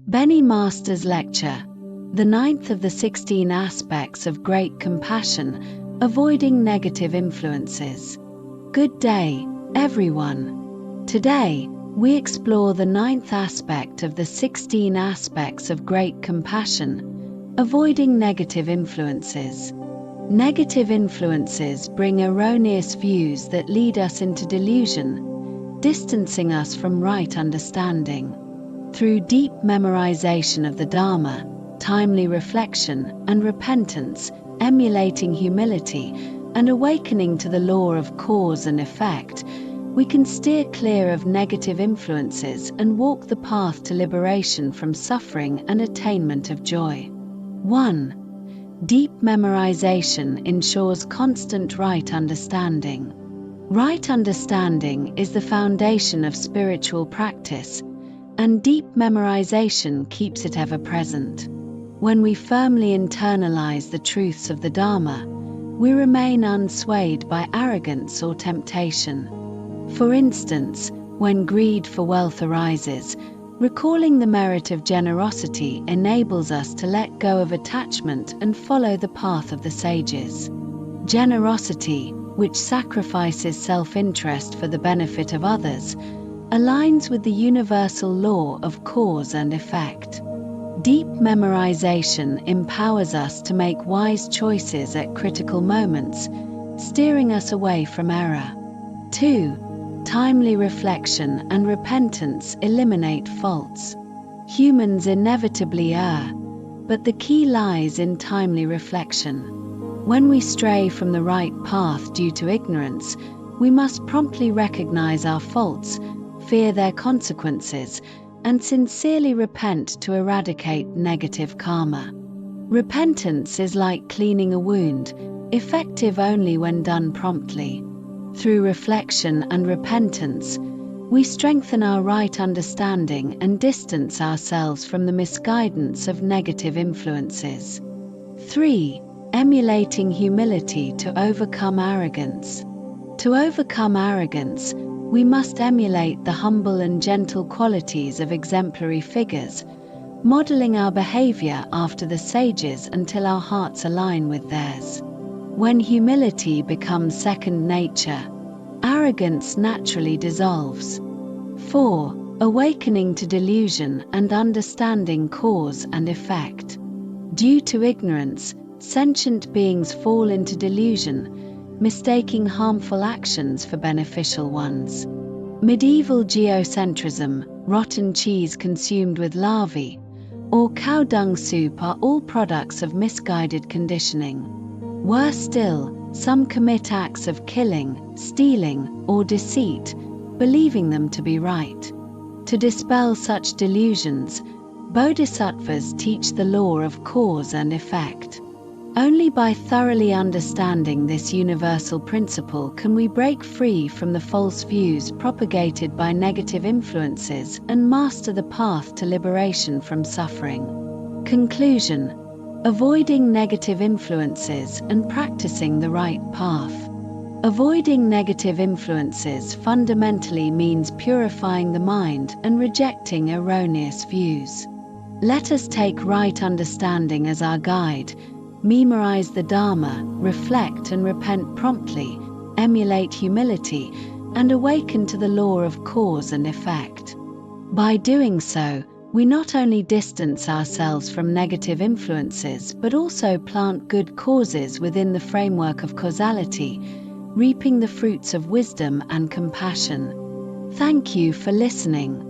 Benny Master's Lecture, the 9th of the 16 Aspects of Great Compassion, Avoiding Negative Influences. Good day, everyone. Today, we explore the 9th aspect of the 16 Aspects of Great Compassion, Avoiding Negative Influences. Negative influences bring erroneous views that lead us into delusion, distancing us from right understanding. Through deep memorization of the Dharma, timely reflection and repentance, emulating humility, and awakening to the law of cause and effect, we can steer clear of negative influences and walk the path to liberation from suffering and attainment of joy. 1. Deep memorization ensures constant right understanding. Right understanding is the foundation of spiritual practice, and deep memorization keeps it ever present. When we firmly internalize the truths of the Dharma, we remain unswayed by arrogance or temptation. For instance, when greed for wealth arises, recalling the merit of generosity enables us to let go of attachment and follow the path of the sages. Generosity, which sacrifices self-interest for the benefit of others, aligns with the universal law of cause and effect. Deep memorization empowers us to make wise choices at critical moments, steering us away from error. 2. Timely reflection and repentance eliminate faults. Humans inevitably err, but the key lies in timely reflection. When we stray from the right path due to ignorance, we must promptly recognize our faults, fear their consequences, and sincerely repent to eradicate negative karma. Repentance is like cleaning a wound, effective only when done promptly. Through reflection and repentance, we strengthen our right understanding and distance ourselves from the misguidance of negative influences. 3. Emulating humility to overcome arrogance. To overcome arrogance, we must emulate the humble and gentle qualities of exemplary figures, modeling our behavior after the sages until our hearts align with theirs. When humility becomes second nature, arrogance naturally dissolves. 4. Awakening to delusion and understanding cause and effect. Due to ignorance, sentient beings fall into delusion, mistaking harmful actions for beneficial ones. Medieval geocentrism, rotten cheese consumed with larvae, or cow dung soup are all products of misguided conditioning. Worse still, some commit acts of killing, stealing, or deceit, believing them to be right. To dispel such delusions, bodhisattvas teach the law of cause and effect. Only by thoroughly understanding this universal principle can we break free from the false views propagated by negative influences and master the path to liberation from suffering. Conclusion: avoiding negative influences and practicing the right path. Avoiding negative influences fundamentally means purifying the mind and rejecting erroneous views. Let us take right understanding as our guide, memorize the Dharma, reflect and repent promptly, emulate humility, and awaken to the law of cause and effect. By doing so, we not only distance ourselves from negative influences but also plant good causes within the framework of causality, reaping the fruits of wisdom and compassion. Thank you for listening.